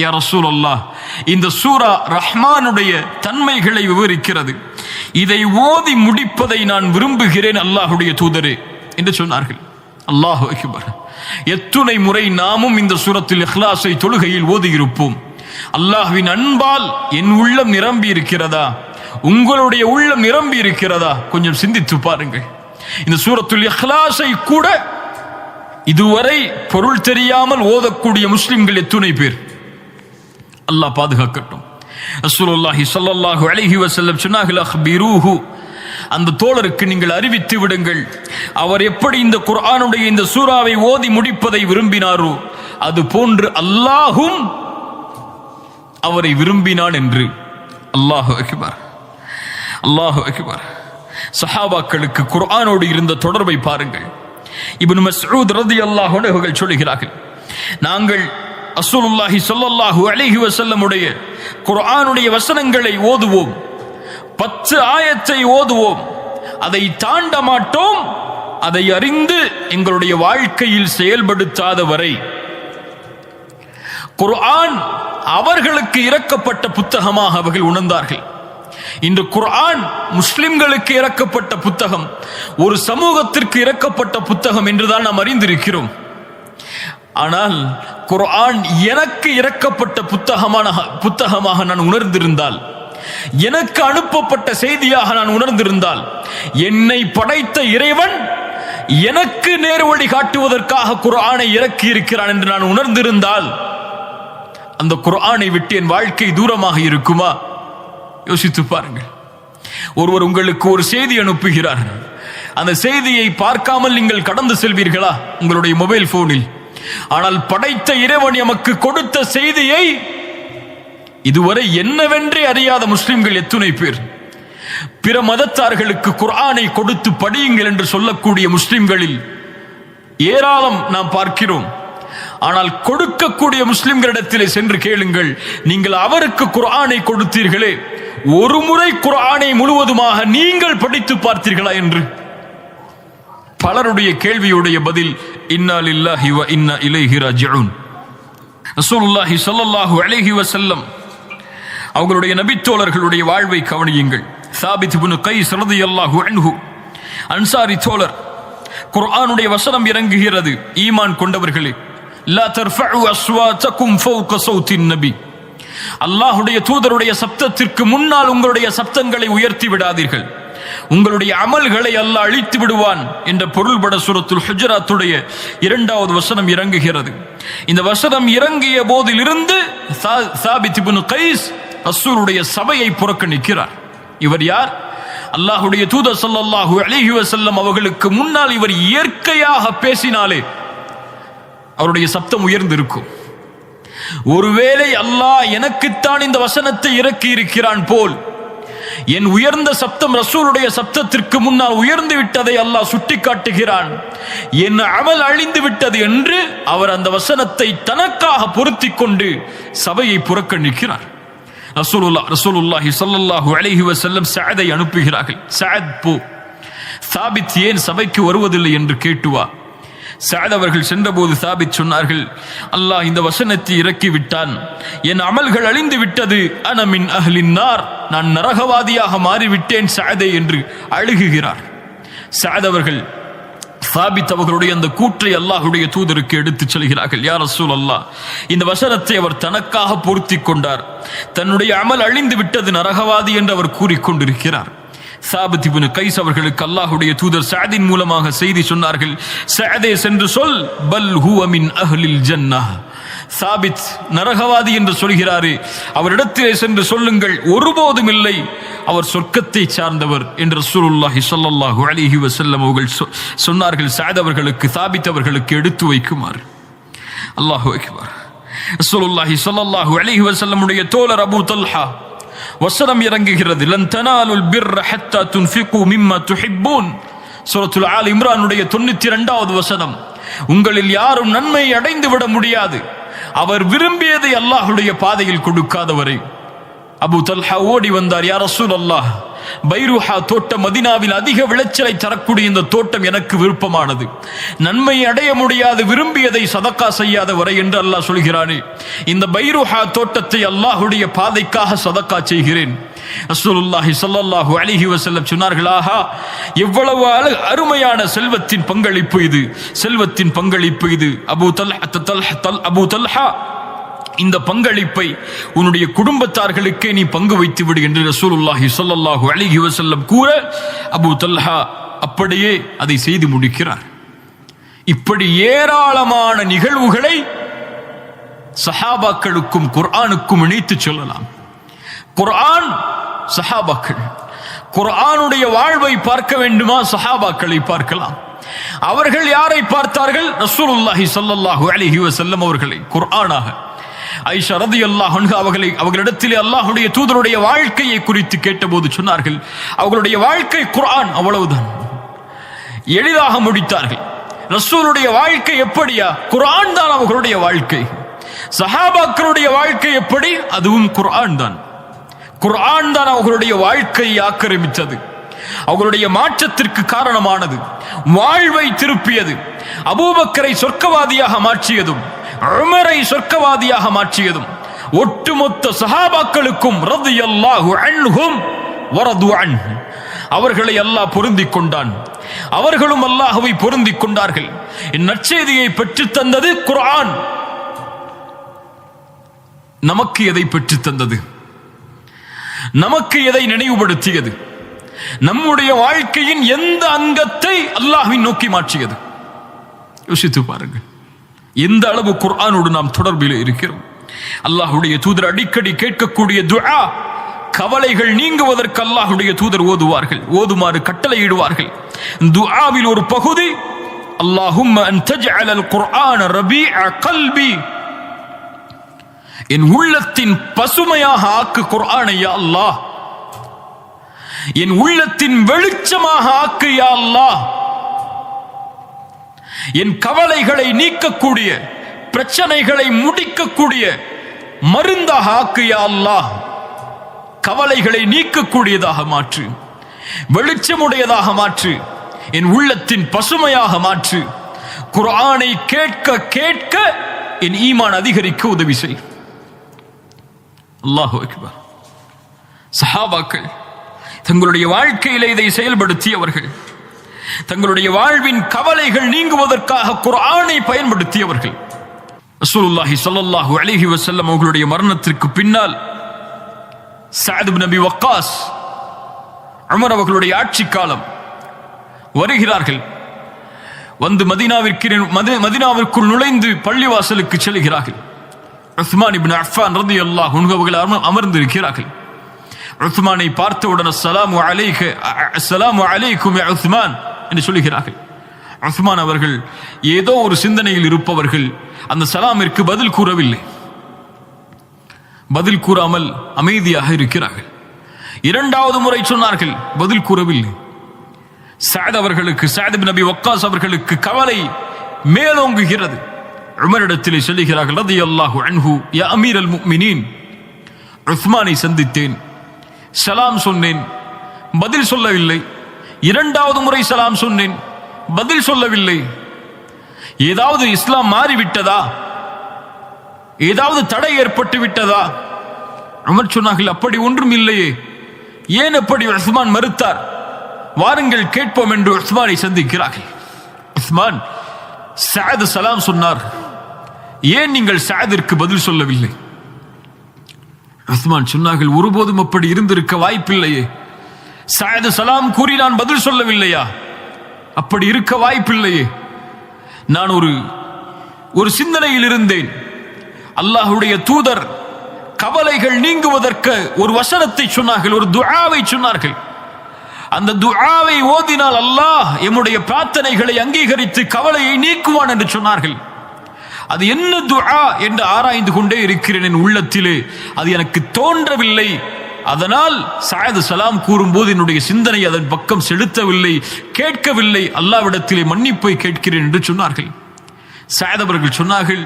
யா ரசூலல்லாஹ், இந்த சூரா ரஹ்மானுடைய தன்மைகளை விவரிக்கிறது. இதை ஓதி முடிப்பதை நான் விரும்புகிறேன் அல்லாஹ்வுடைய தூதரே என்று சொன்னார்கள். அல்லாஹு அக்பர். எத்துணை முறை நாமும் இந்த சூரத்துல் இக்லாஸை தொழுகையில் ஓதி இருப்போம். அல்லாஹ்வின் அன்பால் என் உள்ளம் நிரம்பி இருக்கிறதா? உங்களுடைய உள்ளம் நிரம்பி இருக்கிறதா? கொஞ்சம் சிந்தித்து பாருங்கள். இந்த சூரத்துல் இக்லாஸை கூட இதுவரை பொருள் தெரியாமல் ஓதக்கூடிய முஸ்லிம்கள் எத்துணை பேர்? அல்லாஹ் பாதுகாக்கட்டும். ரசூலுல்லாஹி ஸல்லல்லாஹு அலைஹி வஸல்லம் சொன்னார்கள், அக்பிரூஹு, அந்த தோழருக்கு நீங்கள் அறிவித்து விடுங்கள், அவர் எப்படி இந்த குர்ஆனுடைய இந்த சூறாவை ஓதி முடிப்பதை விரும்பினாரோ அது போன்று அல்லாஹும் அவரை விரும்பினான் என்று. அல்லாஹு அக்பர், அல்லாஹு அக்பர். சஹாபாக்களுக்கு குர்ஆனோடு இருந்த தொடர்பை பாருங்கள். இப்னு மஸ்ஊத் ரலியல்லாஹு அன்ஹு அவர்கள் சொல்கிறார்கள், நாங்கள் ரசூலுல்லாஹி ஸல்லல்லாஹு அலைஹி வஸல்லம் உடைய குர்ஆனுடைய வசனங்களை ஓதுவோம், 10 ஆயத்தை ஓதுவோம், அதை தாண்ட மாட்டோம், அதை அறிந்து எங்களுடைய வாழ்க்கையில் செயல்படுத்தாத வரை குர்ஆன் அவர்களுக்கு இறக்கப்பட்ட புத்தகமாக அவர்கள் உணர்ந்தார்கள். இன்று குர்ஆன் முஸ்லிம்களுக்கு இறக்கப்பட்ட புத்தகம், ஒரு சமூகத்திற்கு இறக்கப்பட்ட புத்தகம் என்றுதான் நாம் அறிந்திருக்கிறோம். ஆனால் குர்ஆன் எனக்கு இறக்கப்பட்ட புத்தகமாக நான் உணர்ந்திருந்தால், எனக்கு அனுப்பப்பட்ட செய்தியாக நான் உணர்ந்திருந்தால், என்னை படைத்த இறைவன் எனக்கு நேர்வழி காட்டுவதற்காக குர்ஆனை இறக்கி இருக்கிறான் என்று நான் உணர்ந்திருந்தால், அந்த குர்ஆனை விட்டு என் வாழ்க்கை தூரமாக இருக்குமா? யோசித்து பாருங்கள். ஒருவர் உங்களுக்கு ஒரு செய்தி அனுப்புகிறார். அந்த செய்தியை பார்க்காமல் நீங்கள் கடந்து செல்வீர்களா உங்களுடைய மொபைல் போனில்? ஆனால் படைத்த இறைவன் எமக்கு கொடுத்த செய்தியை இதுவரை என்னவென்றே அறியாத முஸ்லிம்கள் எத்துணை பேர்? பிற மதத்தார்களுக்கு குர்ஆனை கொடுத்து படியுங்கள் என்று சொல்லக்கூடிய முஸ்லிம்களில் ஏராளம் நாம் பார்க்கிறோம். ஆனால் கொடுக்கக்கூடிய முஸ்லிம்களிடத்திலே சென்று கேளுங்கள், நீங்கள் அவருக்கு குர்ஆனை கொடுத்தீர்களே, ஒரு முறை குர்ஆனை முழுவதுமாக நீங்கள் படித்து பார்த்தீர்களா என்று? பலருடைய கேள்வியுடைய பதில் இன்னா லில்லாஹி வ இன்னா இலைஹி ராஜிஊன். ரசூலுல்லாஹி ஸல்லல்லாஹு அலைஹி வஸல்லம் அவர்களுடைய நபித்தோழர்களுடைய வாழ்வை கவனியுங்கள். சாபித் இப்னு கைஸ் ரலியல்லாஹு அன்ஹு, அன்சாரி தோழர். குர்ஆனுடைய வசனம் இறங்குகிறது, ஈமான் கொண்டவர்களே, லா தர்ஃபஉ அஸ்வாதகும் ஃபௌக ஸௌத்தின் நபி, அல்லாஹ்வுடைய தூதருடைய சப்தத்திற்கு முன்னால் உங்களுடைய சப்தங்களை உயர்த்தி விடாதீர்கள், உங்களுடைய அமல்களை அல்லாஹ் அழித்து விடுவான் என்ற பொருள்பட சூரத்துல் ஹுஜராத்துடைய 2வது வசனம் இறங்குகிறது. இந்த வசனம் இறங்கிய போதிலிருந்து சாபித் இப்னு கைஸ் ரசூலுடைய சபையை புறக்கணிக்கிறார். இவர் யார்? அல்லாஹ்வுடைய தூதர் ஸல்லல்லாஹு அலைஹி வஸல்லம் அவர்களுக்கு முன்னால் இவர் இயற்கையாக பேசினாலே அவருடைய சப்தம் உயர்ந்திருக்கும். ஒருவேளை அல்லாஹ் எனக்குத்தான் இந்த வசனத்தை இறக்கி இருக்கிறான் போல் என் உயர்ந்த சப்தம் ரசூலுடைய சப்தத்திற்கு முன்னால் உயர்ந்து விட்டதை அல்லாஹ் சுட்டிக்காட்டுகிறான், என் அமல் அழிந்து விட்டது என்று அவர் அந்த வசனத்தை தனக்காக பொருத்திக் கொண்டு சபையை புறக்கணிக்கிறார். ரசூலுல்லாஹி ஸல்லல்லாஹு அலைஹி வஸல்லம் சஅதை அனுப்புகிறார்கள். சஅத் போ, சாபித் ஏன் சபைக்கு வருவதில்லை என்று கேட்டு வா. சஅத் அவர்கள் சென்றபோது சாபித் சொன்னார்கள், அல்லாஹ் இந்த வசனத்தை இறக்கி விட்டான், என் அமல்கள் அழிந்து விட்டது, அன மின் அஹ்லின் நார், நான் நரகவாதியாக மாறிவிட்டேன் சஅதே என்று அழுகுகிறார். சஅத் அவர்கள் சாபித் அவர்களுடைய அந்த கூற்றை அல்லாஹ்வுடைய தூதருக்கு எடுத்துச் செல்கிறார்கள். யா ரசூலல்லாஹ், இந்த வசனத்தை அவர் தனக்காக பொருத்திக் கொண்டார், தன்னுடைய அமல் அழிந்து விட்டது, நரகவாதி என்று அவர் கூறிக்கொண்டிருக்கிறார். சாபித் இப்னு கைஸ் அவர்களுக்கு அல்லாஹ்வுடைய தூதர் சஅதின் மூலமாக செய்தி சொன்னார்கள், சஅதே சென்று சொல், பல் ஹுவ மின் அஹ்லில் ஜன்னஹ், சாபித் நரகவாதி என்று சொல்கிறாரே, அவரிடத்திலே சென்று சொல்லுங்கள், ஒருபோதும் இல்லை, அவர் சொர்க்கத்தை சார்ந்தவர் என்று ரசூலுல்லாஹி ஸல்லல்லாஹு அலைஹி வஸல்லம் அவர்கள் சொன்னார்கள். சஅத் அவர்களுக்கு, சாபித் அவர்களுக்கு எடுத்து வைக்குமாறு. அல்லாஹு அக்பர். ரசூலுல்லாஹி ஸல்லல்லாஹு அலைஹி வஸல்லம் உடைய தோழர் அபூ தல்ஹா வசனம் இறங்குகிறது, லன் தனாலுல் பிர்ர ஹத்தா துன்ஃபிகு மிம்மா துஹிப்பூன். சூரத்துல் ஆல் இம்ரானுடைய 92வது வசனம், உங்களில் யாரும் நன்மை அடைந்து விட முடியாது அவர் விரும்பியதை அல்லாஹ்வுடைய பாதையில் கொடுக்காதவரை. அபூ தல்ஹா ஓடி வந்தார், யா ரசூலல்லாஹ், பைருஹா தோட்டம் மதீனாவில் அதிக விளைச்சலை தரக்கூடிய இந்த தோட்டம் எனக்கு விருப்பமானது, நன்மை அடைய முடியாது விரும்பியதை சதக்கா செய்யாத வரை என்று அல்லாஹ் சொல்கிறானே, இந்த பைருஹா தோட்டத்தை அல்லாஹ்வுடைய பாதைக்காக சதக்கா செய்கிறேன். ரசூலுல்லாஹி ஸல்லல்லாஹு அலைஹி வஸல்லம் சொன்னார்கள், ஆஹா, எவ்வளவு அருமையான செல்வத்தின் பங்களிப்பு இது, செல்வத்தின் பங்களிப்பு இது. அபூ தல்ஹா, இந்த பங்களிப்பை உன்னுடைய குடும்பத்தார்களுக்கே நீ பங்கு வைத்து விடு என்று ரசூலுல்லாஹி ஸல்லல்லாஹு அலைஹி வஸல்லம் கூற, அபூ தல்ஹா அப்படியே அதை செய்து முடிக்கிறார். இப்படி ஏராளமான நிகழ்வுகளை சஹாபாக்களுக்கும் குர்ஆனுக்கும் இணைத்து சொல்லலாம். குர்ஆன், சஹாபாக்கள். குர்ஆனுடைய வாழ்வை பார்க்க வேண்டுமா? சஹாபாக்களை பார்க்கலாம். அவர்கள் யாரை பார்த்தார்கள்? ரசூலுல்லாஹி ஸல்லல்லாஹு அலைஹி வஸல்லம் அவர்களை குர்ஆனாக. ஆயிஷா ரலியல்லாஹு அன்ஹா அவர்களிடத்திலே அல்லாஹ்வுடைய தூதருடைய வாழ்க்கையை குறித்து கேட்டபோது சொன்னார்கள், அவர்களுடைய வாழ்க்கை குர்ஆன், அவ்வளவுதான். எளிதாக முடித்தார்கள். ரசூலுடைய வாழ்க்கை எப்படியா? குர்ஆன் தான் அவர்களுடைய வாழ்க்கை. சஹாபாக்களுடைய வாழ்க்கை எப்படி? அதுவும் குர்ஆன் தான். குர்ஆன் தான் அவர்களுடைய வாழ்க்கையை ஆக்கிரமித்தது, அவர்களுடைய மாற்றத்திற்கு காரணமானது. வாழ்வை திருப்பியது. அபூபக்கரை சொர்க்கவாதியாக மாற்றியதும் உமரை சொர்க்கவாதியாக மாற்றியதும் ஒட்டுமொத்த சஹாபாக்களுக்கும் ரலியல்லாஹு அன்ஹும் வரது அன்ஹு, அவர்களை அல்லாஹ் பொருந்திக் கொண்டான், அவர்களும் அல்லாஹ்வை பொருந்திக் கொண்டார்கள். நற்செய்தியை பெற்றுத் தந்தது குர்ஆன். நமக்கு எதை பெற்றுத் தந்தது? நமக்கு எதை நினைவுபடுத்தியது? நம்முடைய வாழ்க்கையின் எந்த அங்கத்தை அல்லாஹ்வை நோக்கி மாற்றியது? யோசித்து பாருங்கள். எந்த அளவு குர்ஆனோடு நாம் தொடர்பில் இருக்கிறோம். அல்லாஹ்வுடைய தூதர் அடிக்கடி கேட்கக்கூடிய துஆ, கவலைகள் நீங்குவதற்கு அல்லாஹ்வுடைய தூதர் ஓதுமாறு கட்டளையிடுவார்கள். துஆவில் ஒரு பகுதி, அல்லாஹும்ம அன் தஜ்அலல் குர்ஆன ரபீஅ கல்பி, என் உள்ளத்தின் பசுமையாக ஆக்கு குர்ஆனை யா அல்லாஹ், என் உள்ளத்தின் வெளிச்சமாக ஆக்கு யா அல்லாஹ், என் கவலைகளை நீக்கக்கூடிய, பிரச்சனைகளை முடிக்கக்கூடிய மருந்தாக ஆக்கு யா அல்லாஹ், கவலைகளை நீக்கக்கூடியதாக மாற்று, வெளிச்சமுடையதாக மாற்று, என் உள்ளத்தின் பசுமையாக மாற்று. குர்ஆனை கேட்க கேட்க என் ஈமான் அதிகரிக்க உதவி செய். அல்லாஹு அக்பர். சஹாபாக்கள் தங்களுடைய வாழ்க்கையிலே இதை செயல்படுத்தியவர்கள். தங்களுடைய வாழ்வின் கவலைகள் நீங்குவதற்காக குர்ஆனை பயன்படுத்தியவர்கள். ரசூலுல்லாஹி ஸல்லல்லாஹு அலைஹி வஸல்லம் அவர்களுடைய மரணத்திற்கு பின்னால் சஅத் இப்னு அபி வக்காஸ், உமர் அவர்களுடைய ஆட்சி காலம் வருகிறார்கள். வந்து மதீனாவிற்குள் நுழைந்து பள்ளிவாசலுக்கு செல்கிறார்கள். உஸ்மான் இப்னு அஃபான் ரலியல்லாஹு அன்ஹு அவர்கள் அமர்ந்திருக்கிறார்கள். உஸ்மானை பார்த்தவுடன் அஸ்ஸலாமு அலைக்கும் யா உஸ்மான் என்று சொல்கிறார்கள். உஸ்மான் அவர்கள் ஏதோ ஒரு சிந்தனையில் இருப்பவர்கள் அந்த சலாமிற்கு பதில் கூறவில்லை. பதில் கூறாமல் அமைதியாக இருக்கிறார்கள். இரண்டாவது முறை சொன்னார்கள், பதில் கூறவில்லை. சஅத் இப்னு அபி வக்காஸ் அவர்களுக்கு கவலை மேலோங்குகிறது. உமரிடத்திலே சொல்லுகிறார்கள், ரலியல்லாஹு அன்ஹு, யா அமீரல் முஃமினீன், உஸ்மானை சந்தித்தேன், சலாம் சொன்னேன், பதில் சொல்லவில்லை. இரண்டாவது முறை சலாம் சொன்னேன், பதில் சொல்லவில்லை. ஏதாவது இஸ்லாம் மாறிவிட்டதா? ஏதாவது தடை ஏற்பட்டு விட்டதா? உமர் சொன்னார்கள், அப்படி ஒன்றும் இல்லையே. ஏன் அப்படி உஸ்மான் மறுத்தார்? வாருங்கள் கேட்போம் என்று உஸ்மானை சந்திக்கிறார்கள். உஸ்மான், சஅத் சலாம் சொன்னார், ஏன் நீங்கள் சஅதிற்கு பதில் சொல்லவில்லை? உஸ்மான் சொன்னார்கள், ஒருபோதும் அப்படி இருந்திருக்க வாய்ப்பில்லையே. சஅத் சலாம் கூறி நான் பதில் சொல்லவில்லையா? அப்படி இருக்க வாய்ப்பில்லையே. நான் ஒரு சிந்தனையில் இருந்தேன். அல்லாஹ்வுடைய தூதர் கவலைகள் நீங்குவதற்கு ஒரு வசனத்தை சொன்னார்கள், ஒரு துஆவை சொன்னார்கள். அந்த துஆவை ஓதினால் அல்லாஹ் எம்முடைய பிரார்த்தனைகளை அங்கீகரித்து கவலையை நீக்குவான் என்று சொன்னார்கள். அது என்ன துஆ என்று ஆராய்ந்து கொண்டே இருக்கிறேன் என் உள்ளத்திலே. அது எனக்கு தோன்றவில்லை. அதனால் சஅத் சலாம் கூறும்போது என்னுடைய சிந்தனை அதன் பக்கம் செலுத்தவில்லை, கேட்கவில்லை. அல்லாஹ்விடத்திலே மன்னிப்பை கேட்கிறேன் என்று சொன்னார்கள். சஅத் அவர்கள் சொன்னார்கள்,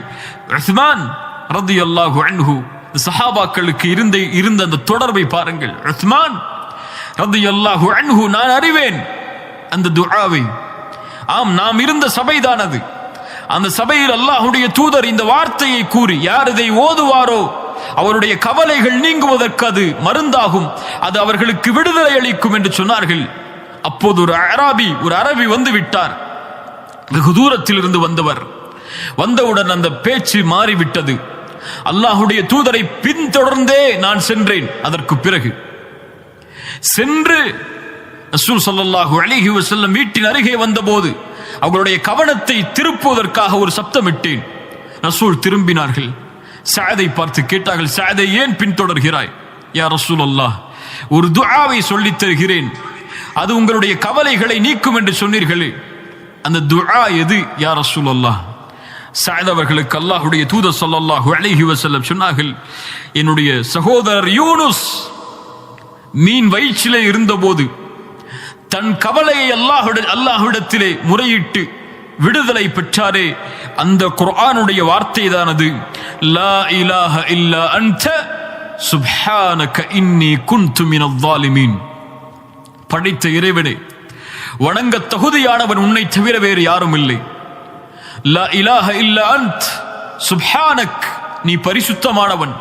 உஸ்மான் ரலியல்லாஹு அன்ஹு, சஹாபாக்களுக்கு இருந்த அந்த தொடர்பை பாருங்கள். உஸ்மான் ரலியல்லாஹு அன்ஹு, நான் அறிவேன் அந்த துஆவை. ஆம், நாம் இருந்த சபைதான் அது. அந்த சபையில் அல்லாஹ்வுடைய தூதர் இந்த வார்த்தையை கூறி, யார் இதை ஓதுவாரோ அவருடைய கவலைகள் நீங்குவதற்கு அது மருந்தாகும், அது அவர்களுக்கு விடுதலை அளிக்கும் என்று சொன்னார்கள். அப்போது ஒரு அரபி வந்து விட்டார். வெகு தூரத்தில் இருந்து வந்தவுடன் அந்த பேச்சு மாறிவிட்டது. அல்லாஹ்வுடைய தூதரை பின்தொடர்ந்தே நான் சென்றேன். அதற்கு பிறகு சென்று ரசூல் ஸல்லல்லாஹு அலைஹி வஸல்லம் வீட்டின் அருகே வந்தபோது அவர்களுடைய கவனத்தை திருப்புவதற்காக ஒரு சப்தமிட்டேன். ரசூல் திரும்பினார்கள். சஅதை பார்த்து கேட்டார்கள், சஅதை ஏன் பின்தொடர்கிறாய்? யா ரசூலல்லாஹ், ஒரு துஆவை சொல்லித் தருகிறேன், அது உங்களுடைய கவலைகளை நீக்கும் என்று சொன்னீர்களே, அந்த துஆ எது யா ரசூலல்லாஹ்? சஅத் அவர்களுக்கு அல்லாஹ்வுடைய தூதர் ஸல்லல்லாஹு அலைஹி வஸல்லம் சொன்னார்கள், என்னுடைய சகோதரர் யூனுஸ் மீன் வயிற்றிலே இருந்தபோது தன் கவலையை அல்லாஹ்விடத்திலே முறையிட்டு விடுதலை பெற்றாரே, அந்த குர்ஆனுடைய வார்த்தை தானது. லா இலாஹ இல்லா அன்த சுப்ஹானக இன்னி குன்து மினல் ஸாலிமீன். படைத்த இறைவனே, வணங்க தகுதியானவன் உன்னை தவிர வேறு யாரும் இல்லை. லா இலாஹ இல்லா அன்த் சுப்ஹானக், நீ பரிசுத்தமானவன்,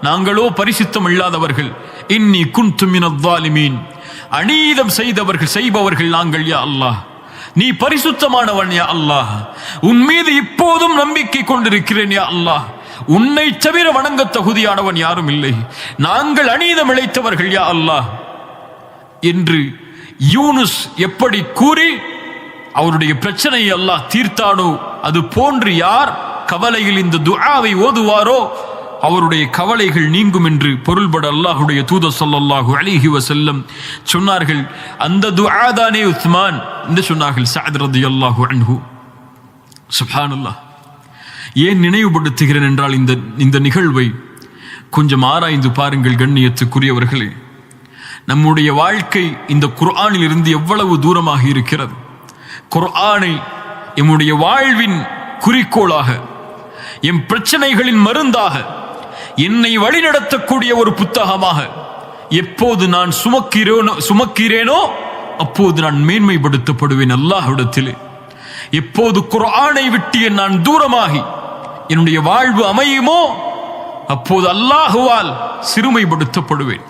நாங்களோ பரிசுத்தம் இல்லாதவர்கள். இன்னி குன்து மினல் ஸாலிமீன், அநீதம் செய்பவர்கள் நாங்கள் யா அல்லாஹ், நீ பரிசுத்தமானவன் யா அல்லாஹ், உன் மீது இப்போதும் நம்பிக்கை கொண்டிருக்கிறேன் யா அல்லாஹ், உன்னை தவிர வணங்க தகுதியானவன் யாரும் இல்லை, நாங்கள் அநீதம் இழைத்தவர்கள் யா அல்லாஹ் என்று யூனுஸ் எப்படி கூறி அவருடைய பிரச்சனையை அல்லாஹ் தீர்த்தானோ, அது போன்று யார் கவலையில் இந்த துஆவை ஓதுவாரோ அவருடைய கவலைகள் நீங்கும் என்று பொருள்பட அல்லாஹ்வுடைய தூதர் ஸல்லல்லாஹு அலைஹி வஸல்லம் சொன்னார்கள். அந்த துஆ தானே உஸ்மான் என்று சொன்னார்கள் சஅத் ரலியல்லாஹு அன்ஹு. சுப்ஹானல்லாஹ். ஏன் நினைவுபடுத்துகிறேன் என்றால் இந்த நிகழ்வை கொஞ்சம் ஆராய்ந்து பாருங்கள் கண்ணியத்துக்குரியவர்களே. நம்முடைய வாழ்க்கை இந்த குர்ஆனில் இருந்து எவ்வளவு தூரமாக இருக்கிறது. குர்ஆனை எம்முடைய வாழ்வின் குறிக்கோளாக, எம் பிரச்சனைகளின் மருந்தாக, என்னை வழிநடத்தக்கூடிய ஒரு புத்தகமாக எப்போது நான் சுமக்கிறேனோ அப்போது நான் மேன்மைப்படுத்தப்படுவேன் அல்லாஹ்விடத்திலே. எப்போது குர்ஆனை விட்டு நான் தூரமாகி என்னுடைய வாழ்வு அமையுமோ அப்போது அல்லாஹுவால் சிறுமைப்படுத்தப்படுவேன்.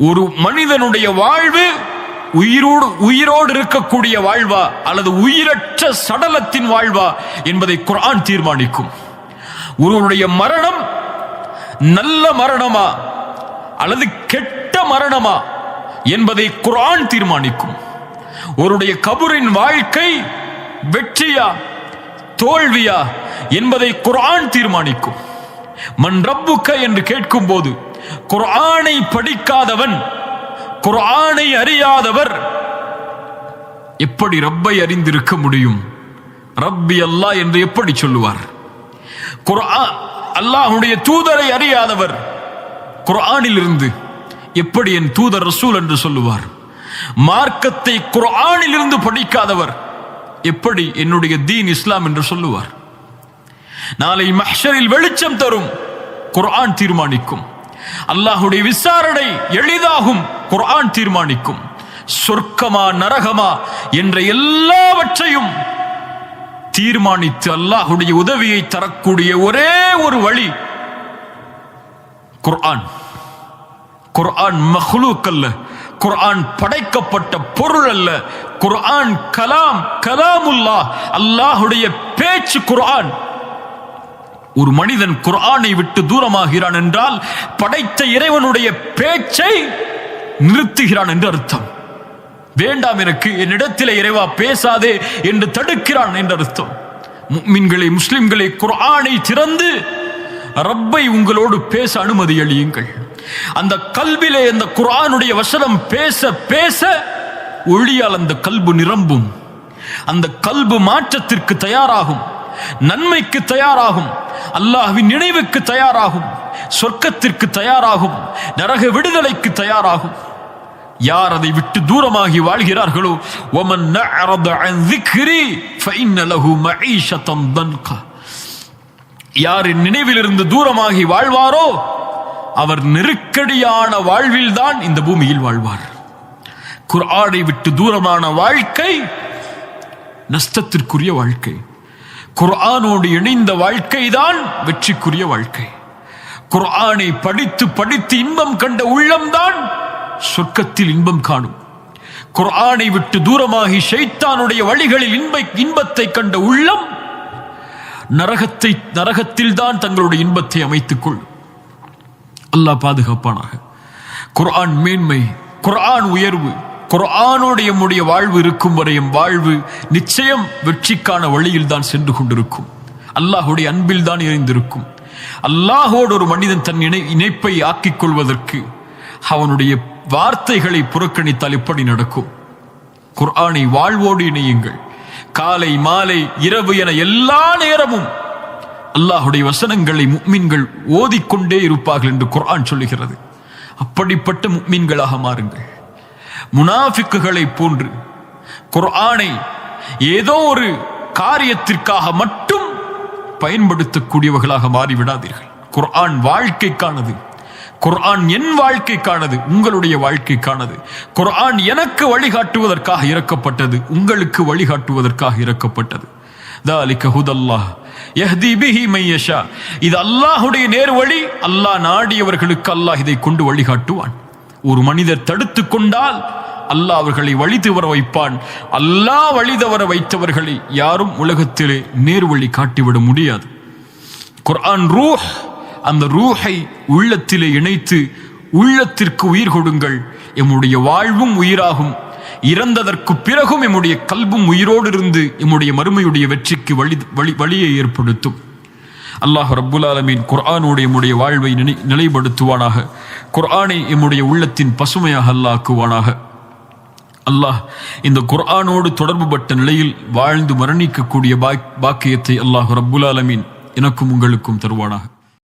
ஒரு மனிதனுடைய வாழ்வு உயிரோடு இருக்கக்கூடிய வாழ்வா அல்லது உயிரற்ற சடலத்தின் வாழ்வா என்பதை குர்ஆன் தீர்மானிக்கும். ஒருவருடைய மரணம் நல்ல மரணமா அல்லது கெட்ட மரணமா என்பதை குர்ஆன் தீர்மானிக்கும். ஒருவருடைய கபரின் வாழ்க்கை வெற்றியா தோல்வியா என்பதை குர்ஆன் தீர்மானிக்கும். மன் ரப்புக்க என்று கேட்கும் போது குர்ஆனை படிக்காதவன், குர்ஆனை அறியாதவர் எப்படி ரப்பை அறிந்திருக்க முடியும்? ரப்பி அல்லாஹ் என்று எப்படி சொல்லுவார்? குர்ஆன் அல்லாஹ்வுடைய தூதரை அறியாதவர் குர்ஆனில் இருந்து எப்படி என் தூதர் ரசூல் என்று சொல்லுவார்? மார்க்கத்தை குர்ஆனில் இருந்து படிக்காதவர் எப்படி என்னுடைய தீன் இஸ்லாம் என்று சொல்லுவார்? நாளை மஹ்ஷரில் வெளிச்சம் தரும் குர்ஆன் தீர்மானிக்கும். அல்லாஹ்வுடைய விசாரணை எளிதாகும் குர்ஆன் தீர்மானிக்கும். சொர்க்கமா நரகமா என்ற எல்லாவற்றையும் தீர்மானித்து அல்லாஹ்வுடைய உதவியை தரக்கூடிய ஒரே ஒரு வழி குர்ஆன். குர்ஆன் மக்லூக் அல்ல, குர்ஆன் படைக்கப்பட்ட பொருள் அல்ல. குர்ஆன் கலாமுல்லாஹ், அல்லாஹ்வுடைய பேச்சு குர்ஆன். ஒரு மனிதன் குர்ஆனை விட்டு தூரமாகிறான் என்றால் படைத்த இறைவனுடைய பேச்சை நிறுத்துகிறான் என்று அர்த்தம். வேண்டாம் எனக்கு, என்னிடத்திலே இறைவா பேசாதே என்று தடுக்கிறான் என்று அர்த்தம். முஃமின்களே, முஸ்லிம்களே, குர்ஆனை திறந்து ரப்பை உங்களோடு பேச அனுமதி அளியுங்கள். அந்த கல்விலே அந்த குர்ஆனுடைய வசனம் பேச பேச ஒளியால் அந்த கல்பு நிரம்பும். அந்த கல்பு மாற்றத்திற்கு தயாராகும், நன்மைக்கு தயாராகும், அல்லாஹ்வின் நினைவுக்கு தயாராகும், சொர்க்கத்திற்கு தயாராகும், நரக விடுதலைக்கு தயாராகும். யார் அதை விட்டு தூரமாகி வாழ்கிறார்களோ, وَمَنْ نَعْرَضَ عَنْ ذِكْرِي فَإِنَّ لَهُ مَعِيشَةً ضَنْكَ, யார் நினைவிலிருந்து தூரமாகி வாழ்வாரோ அவர் நெருக்கடியான வாழ்வில்தான் இந்த பூமியில் வாழ்வார். குர்ஆனை விட்டு தூரமான வாழ்க்கை நஷ்டத்திற்குரிய வாழ்க்கை. குர்ஆனோடு இணைந்த வாழ்க்கை தான் வெற்றிக்குரிய வாழ்க்கை. குர்ஆனை படித்து படித்து இன்பம் கண்ட உள்ளம்தான் சொர்க்கத்தில் இன்பம் காணும். குர்ஆனை விட்டு தூரமாகி ஷைத்தானுடைய வழிகளில் இன்பத்தை கண்ட உள்ளம் நரகத்தில் தான் தங்களுடைய இன்பத்தை அமைத்துக் கொள்ளும். அல்லாஹ் பாதுகாப்பானாக. குர்ஆன் மேன்மை, குர்ஆன் உயர்வு. குர்ஆனோடு நம்முடைய வாழ்வு இருக்கும் வரை எம் வாழ்வு நிச்சயம் வெற்றிக்கான வழியில் தான் சென்று கொண்டிருக்கும். அல்லாஹ்வுடைய அன்பில் தான் இணைந்திருக்கும். அல்லாஹோடு ஒரு மனிதன் தன் இணைப்பை ஆக்கிக் கொள்வதற்கு அவனுடைய வார்த்தைகளை புறக்கணித்தால் எப்படி நடக்கும்? குர்ஆனை வாழ்வோடு இணையுங்கள். காலை மாலை இரவு என எல்லா நேரமும் அல்லாஹ்வுடைய வசனங்களை முஃமின்கள் ஓதிக்கொண்டே இருப்பார்கள் என்று குர்ஆன் சொல்லுகிறது. அப்படிப்பட்ட முஃமின்களாக மாறுங்கள். முனாஃபிக்குகளை போன்று குர்ஆனை ஏதோ ஒரு காரியத்திற்காக மட்டும் பயன்படுத்தக்கூடியவர்களாக மாறிவிடாதீர்கள். குர்ஆன் வாழ்க்கைக்கானது, குர்ஆன் என் வாழ்க்கைக்கானது, உங்களுடைய வாழ்க்கைக்கானது. குர்ஆன் எனக்கு வழிகாட்டுவதற்காக இறக்கப்பட்டது, உங்களுக்கு வழிகாட்டுவதற்காக இறக்கப்பட்டது. ذَلِكَ هُدَى اللَّهِ يَهْدِي بِهِ مَن يَشَاءُ. இது அல்லாஹ்வுடைய நேர்வழி. அல்லாஹ் நாடியவர்களுக்கு அல்லாஹ் இதை கொண்டு வழிகாட்டுவான். ஒரு மனிதர் தடுத்து கொண்டால் அல்லாஹ் அவர்களை வழி தவற வைப்பான். அல்லாஹ் வழி தவற வைத்தவர்களை யாரும் உலகத்திலே நேர்வழி காட்டிவிட முடியாது. குர்ஆன் ரூஹ், அந்த ரூஹை உள்ளத்திலே இணைத்து உள்ளத்திற்கு உயிர் கொடுங்கள். எம்முடைய வாழ்வும் உயிராகும். இறந்ததற்கு பிறகும் எம்முடைய கல்பும் உயிரோடு இருந்து எம்முடைய மறுமையுடைய வெற்றிக்கு வழியை ஏற்படுத்தும். அல்லாஹ் ரப்புல் ஆலமீன் குர்ஆனோடு எம்முடைய வாழ்வை நிலைப்படுத்துவானாக. குர்ஆனை எம்முடைய உள்ளத்தின் பசுமையாக அல்லாஹ் ஆக்குவானாக. அல்லாஹ் இந்த குர்ஆனோடு தொடர்புபட்ட நிலையில் வாழ்ந்து மரணிக்கக்கூடிய பாக்கியத்தை அல்லாஹ் ரப்புல் ஆலமீன் எனக்கும் உங்களுக்கும் தருவானாக.